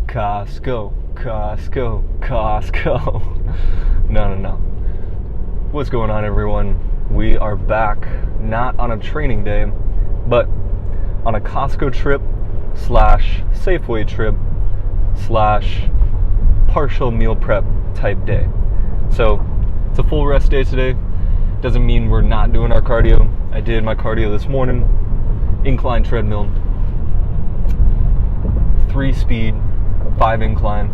Costco. No. What's going on, everyone? We are back, not on a training day, but on a Costco trip / Safeway trip / partial meal prep type day. So it's a full rest day today. Doesn't mean we're not doing our cardio. I did my cardio this morning, Incline treadmill, 3-speed, 5 incline.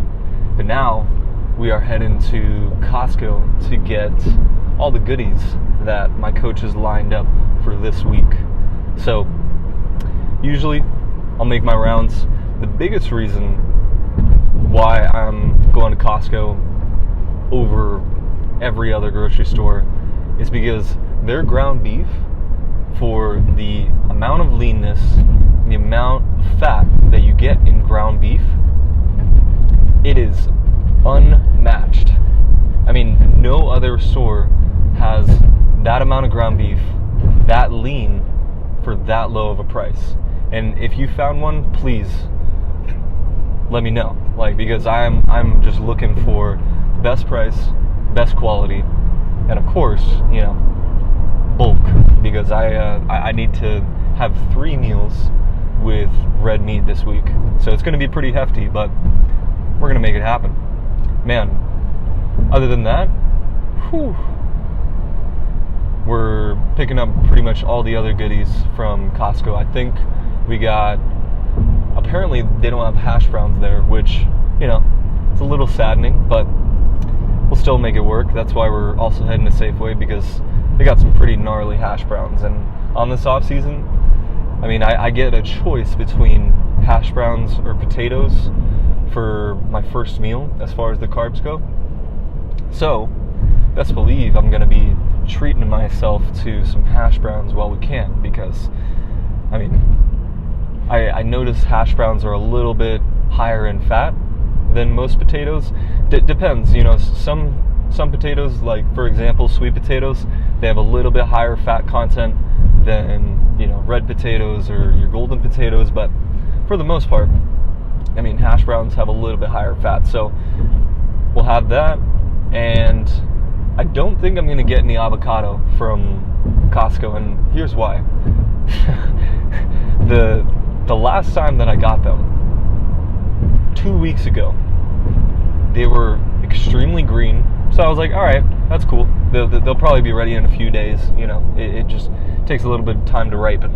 But now we are heading to Costco to get all the goodies that my coach has lined up for this week. So usually I'll make my rounds. The biggest reason why I'm going to Costco over every other grocery store is because their ground beef, for the amount of leanness, the amount of fat that you get in ground beef, it is unmatched. I mean, no other store has that amount of ground beef, that lean, for that low of a price. And if you found one, please let me know. Because I'm just looking for best price, best quality, and of course, bulk, because I need to have 3 meals with red meat this week. So it's going to be pretty hefty, but we're going to make it happen. Man, other than that, we're picking up pretty much all the other goodies from Costco. I think we got, apparently they don't have hash browns there, which, it's a little saddening, but we'll still make it work. That's why we're also heading to Safeway, because they got some pretty gnarly hash browns. And on this off season, I mean, I get a choice between hash browns or potatoes for my first meal as far as the carbs go. So best believe I'm going to be treating myself to some hash browns while we can, because I mean, I notice hash browns are a little bit higher in fat than most potatoes. Depends, some potatoes, like for example sweet potatoes, they have a little bit higher fat content than red potatoes or your golden potatoes, but for the most part, I mean, hash browns have a little bit higher fat. So we'll have that, and I don't think I'm going to get any avocado from Costco, and here's why. The last time that I got them, 2 weeks ago, they were extremely green. So I was like, all right, that's cool. They'll probably be ready in a few days. It just takes a little bit of time to ripen.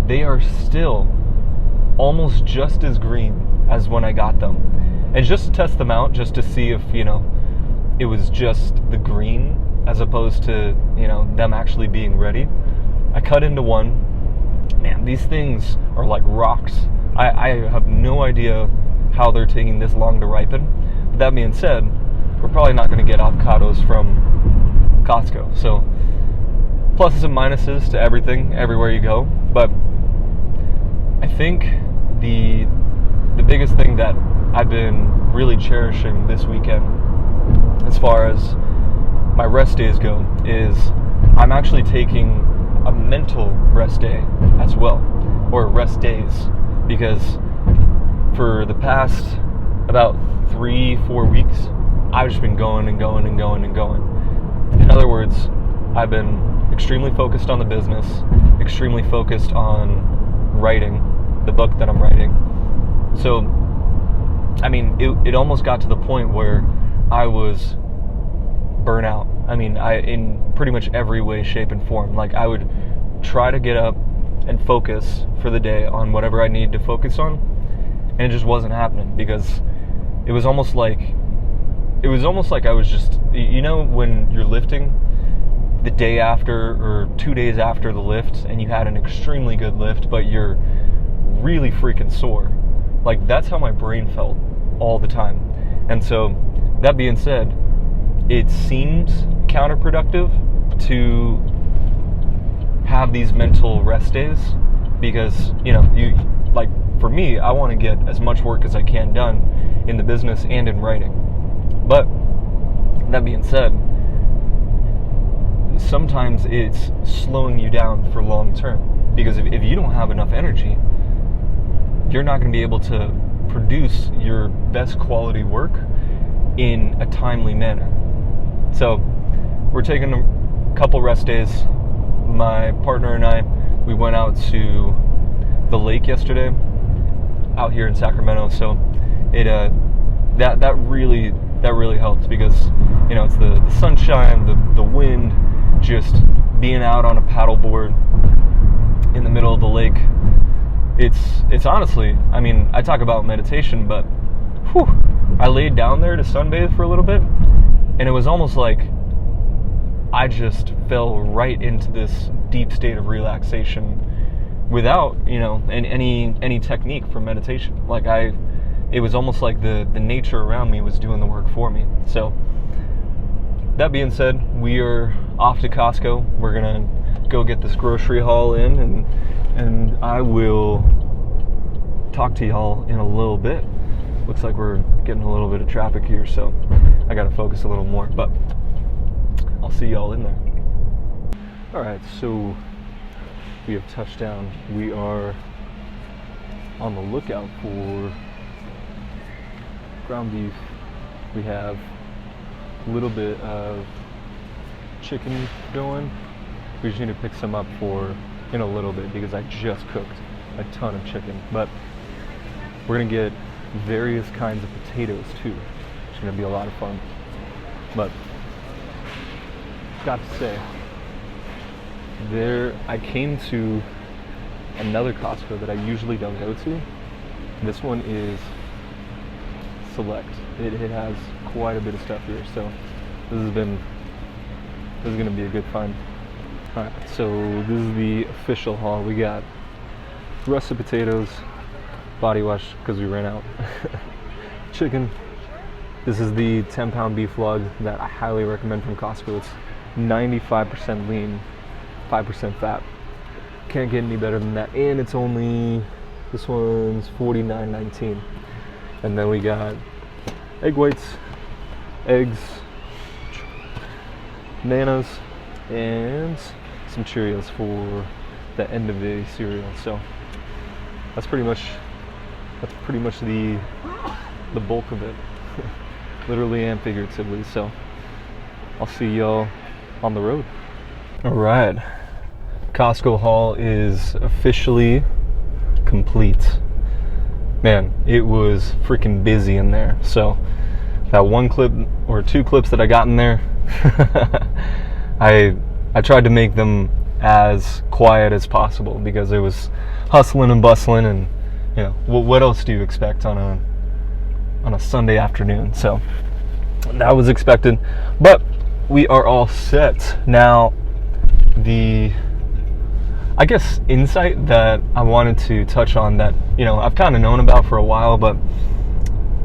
They are still almost just as green as when I got them. And just to test them out, just to see if, it was just the green as opposed to, them actually being ready, I cut into one. Man, these things are like rocks. I have no idea how they're taking this long to ripen. But that being said, we're probably not going to get avocados from Costco. So pluses and minuses to everything, everywhere you go. But I think the biggest thing that I've been really cherishing this weekend, as far as my rest days go, is I'm actually taking a mental rest day as well, or rest days, because for the past about 3-4 weeks, I've just been going. In other words, I've been extremely focused on the business, extremely focused on writing the book that I'm writing. So, I mean, it almost got to the point where I was burnout. I mean, in pretty much every way, shape, and form. I would try to get up and focus for the day on whatever I needed to focus on, and it just wasn't happening, because it was almost like I was just, when you're lifting the day after or 2 days after the lift, and you had an extremely good lift, but you're really freaking sore. That's how my brain felt all the time. And so, that being said, it seems counterproductive to have these mental rest days, because, for me, I want to get as much work as I can done in the business and in writing. But that being said, sometimes it's slowing you down for long term, because if you don't have enough energy, you're not going to be able to produce your best quality work in a timely manner. So we're taking a couple rest days. My partner and I, we went out to the lake yesterday out here in Sacramento. So it that really helped, because it's the sunshine, the wind, just being out on a paddleboard in the middle of the lake. It's honestly, I talk about meditation, but I laid down there to sunbathe for a little bit, and it was almost like I just fell right into this deep state of relaxation without, any technique for meditation. Like it was almost like the nature around me was doing the work for me. So that being said, we are off to Costco. We're gonna go get this grocery haul in, and I will talk to y'all in a little bit. Looks like we're getting a little bit of traffic here, so I gotta focus a little more, but I'll see y'all in there. Alright, so we have touched down. We are on the lookout for ground beef. We have a little bit of chicken going. We just need to pick some up in a little bit, because I just cooked a ton of chicken. But we're gonna get various kinds of potatoes too. It's gonna be a lot of fun. But got to say, I came to another Costco that I usually don't go to. This one is select. It has quite a bit of stuff here, so this is gonna be a good find. Alright, so this is the official haul. We got russet potatoes, body wash because we ran out, chicken. This is the 10-pound beef lug that I highly recommend from Costco. It's 95% lean, 5% fat. Can't get any better than that. And it's only, this one's $49.19. And then we got egg whites, eggs, bananas, and some Cheerios for the end of the cereal. So that's pretty much the bulk of it, literally and figuratively. So I'll see y'all on the road. All right, Costco haul is officially complete. Man, it was freaking busy in there. So that one clip or two clips that I got in there, I tried to make them as quiet as possible, because it was hustling and bustling, and what else do you expect on a Sunday afternoon? So that was expected, but we are all set now. The insight that I wanted to touch on, that I've kind of known about for a while, but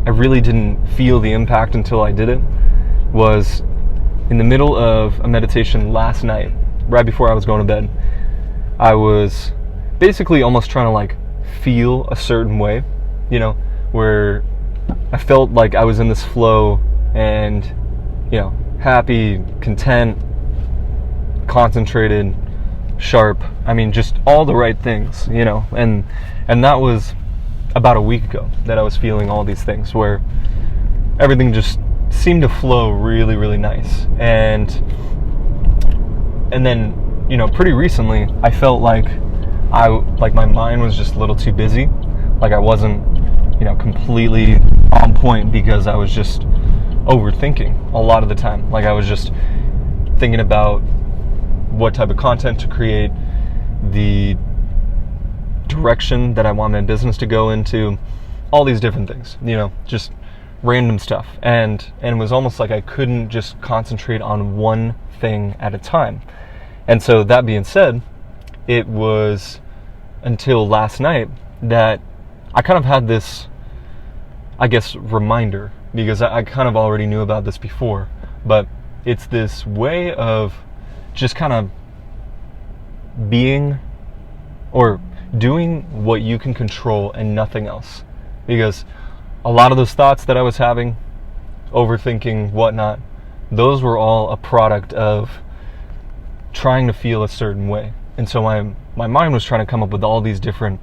I really didn't feel the impact until I did it, was in the middle of a meditation last night, right before I was going to bed. I was basically almost trying to feel a certain way, where I felt like I was in this flow and, happy, content, concentrated, sharp. Just all the right things, and that was about a week ago that I was feeling all these things, where everything just seemed to flow really, really nice. And then, pretty recently I felt like my mind was just a little too busy. Like I wasn't, completely on point, because I was just overthinking a lot of the time. Like I was just thinking about what type of content to create, the direction that I want my business to go into, all these different things, just random stuff. And it was almost like I couldn't just concentrate on one thing at a time. And so that being said, it was until last night that I kind of had this, reminder, because I kind of already knew about this before, but it's this way of just kind of being or doing what you can control and nothing else. Because a lot of those thoughts that I was having, overthinking, whatnot, those were all a product of trying to feel a certain way. And so my mind was trying to come up with all these different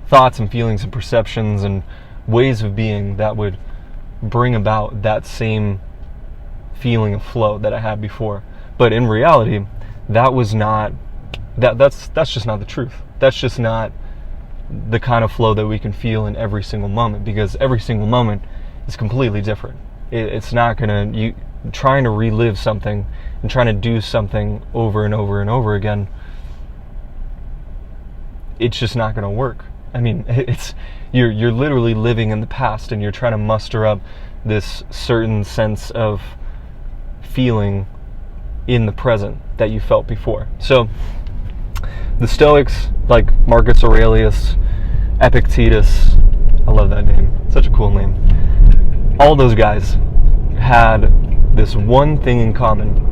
thoughts and feelings and perceptions and ways of being that would bring about that same feeling of flow that I had before. But in reality, that was not, that's just not the truth. That's just not the kind of flow that we can feel in every single moment, because every single moment is completely different. It's not you trying to relive something and trying to do something over and over and over again, it's just not going to work. I mean, you're literally living in the past, and you're trying to muster up this certain sense of feeling in the present that you felt before. So the Stoics, like Marcus Aurelius, Epictetus, I love that name, such a cool name, all those guys had this one thing in common.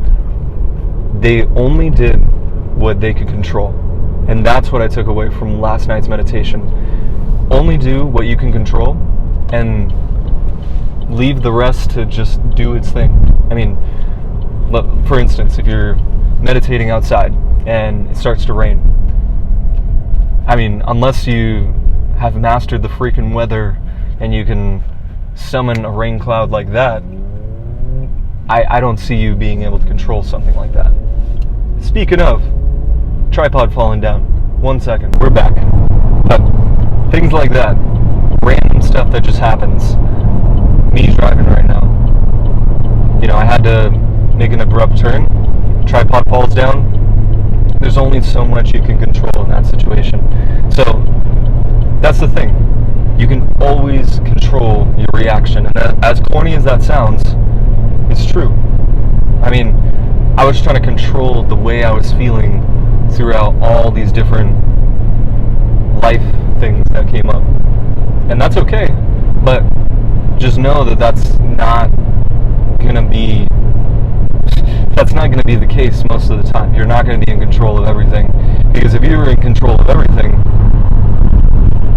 They only did what they could control. And that's what I took away from last night's meditation. Only do what you can control, and leave the rest to just do its thing. I mean, for instance, if you're meditating outside and it starts to rain, I mean, unless you have mastered the freaking weather and you can summon a rain cloud like that, I don't see you being able to control something like that. Speaking of, tripod falling down. 1 second, we're back. But things like that, random stuff that just happens. Me driving right now, I had to make an abrupt turn, tripod falls down. There's only so much you can control in that situation. So that's the thing, you can always control your reaction, and as corny as that sounds, it's true. I mean, I was trying to control the way I was feeling throughout all these different life things that came up, and that's okay, but just know that that's not gonna be the case most of the time. You're not gonna be in control of everything, because if you were in control of everything,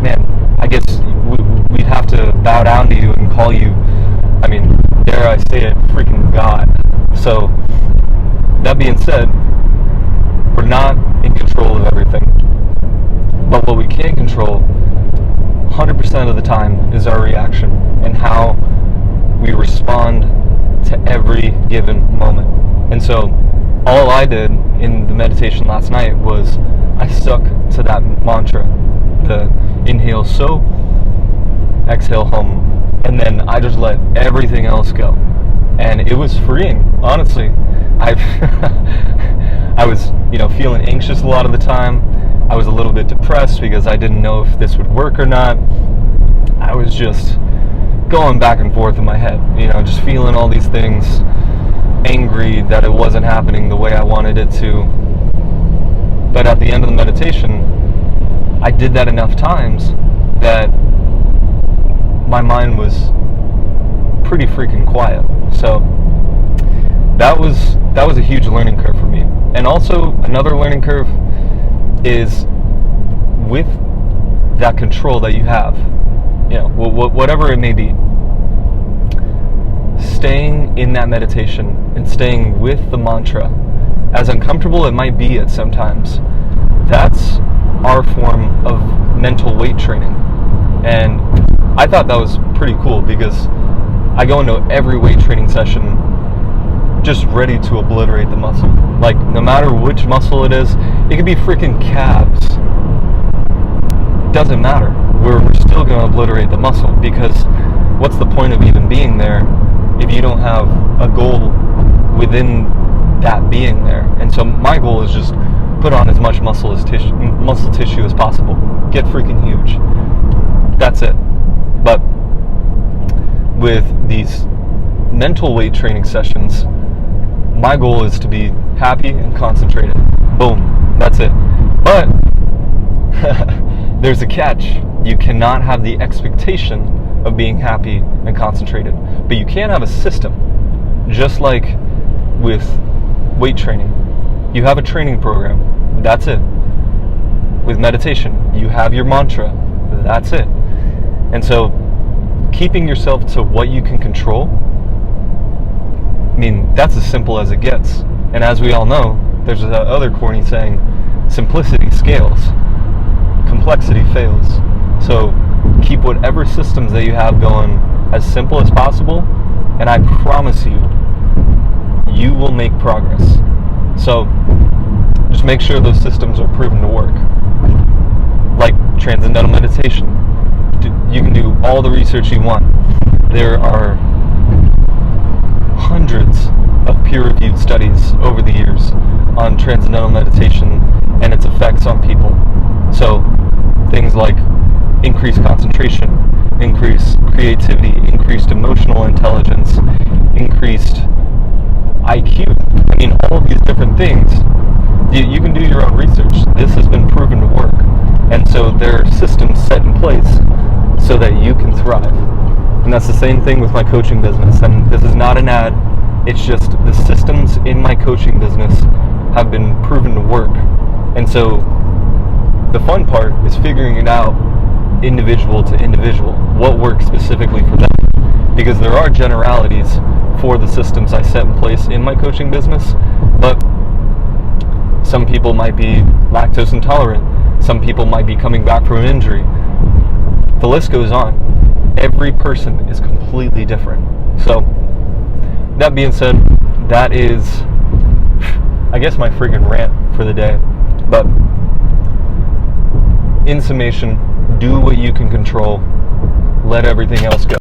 man, I guess we'd have to bow down to you and call you, I mean, dare I say it, freaking God. So that being said, we're not in control of everything, but what we can control 100% of the time is our reaction and how we respond to every given moment. And so all I did in the meditation last night was I stuck to that mantra, the inhale so, exhale hum, and then I just let everything else go, and it was freeing. Honestly, I was feeling anxious a lot of the time. I was a little bit depressed because I didn't know if this would work or not. I was just going back and forth in my head, just feeling all these things, angry that it wasn't happening the way I wanted it to. But at the end of the meditation, I did that enough times that my mind was pretty freaking quiet. So that was a huge learning curve for me. And also another learning curve is with that control that you have, whatever it may be, staying in that meditation and staying with the mantra, as uncomfortable it might be at sometimes, that's our form of mental weight training. And I thought that was pretty cool, because I go into every weight training session just ready to obliterate the muscle. Like, no matter which muscle it is, it could be freaking calves. Doesn't matter. We're still going to obliterate the muscle, because what's the point of even being there if you don't have a goal within that being there? And so my goal is just put on as much muscle tissue as possible. Get freaking huge. That's it. But with these mental weight training sessions, my goal is to be happy and concentrated. Boom. That's it. But there's a catch. You cannot have the expectation of being happy and concentrated. But you can have a system. Just like with weight training. You have a training program. That's it. With meditation, you have your mantra. That's it. And so, keeping yourself to what you can control, I mean, that's as simple as it gets. And as we all know, there's that other corny saying, simplicity scales, complexity fails. So keep whatever systems that you have going as simple as possible, and I promise you, you will make progress. So just make sure those systems are proven to work. Like transcendental meditation. You can do all the research you want. There are hundreds of peer-reviewed studies over the years on transcendental meditation and its effects on people. So things like increased concentration, increased creativity, increased emotional intelligence, increased IQ. I mean, all of these different things. You can do your own research. This has been proven to work. And so there are systems set in place so that you can thrive. And that's the same thing with my coaching business. And this is not an ad. It's just the systems in my coaching business have been proven to work. And so the fun part is figuring it out individual to individual, what works specifically for them. Because there are generalities for the systems I set in place in my coaching business, but some people might be lactose intolerant. Some people might be coming back from an injury. The list goes on. Every person is completely different. So, that being said, that is, I guess, my friggin' rant for the day. But, in summation, do what you can control. Let everything else go.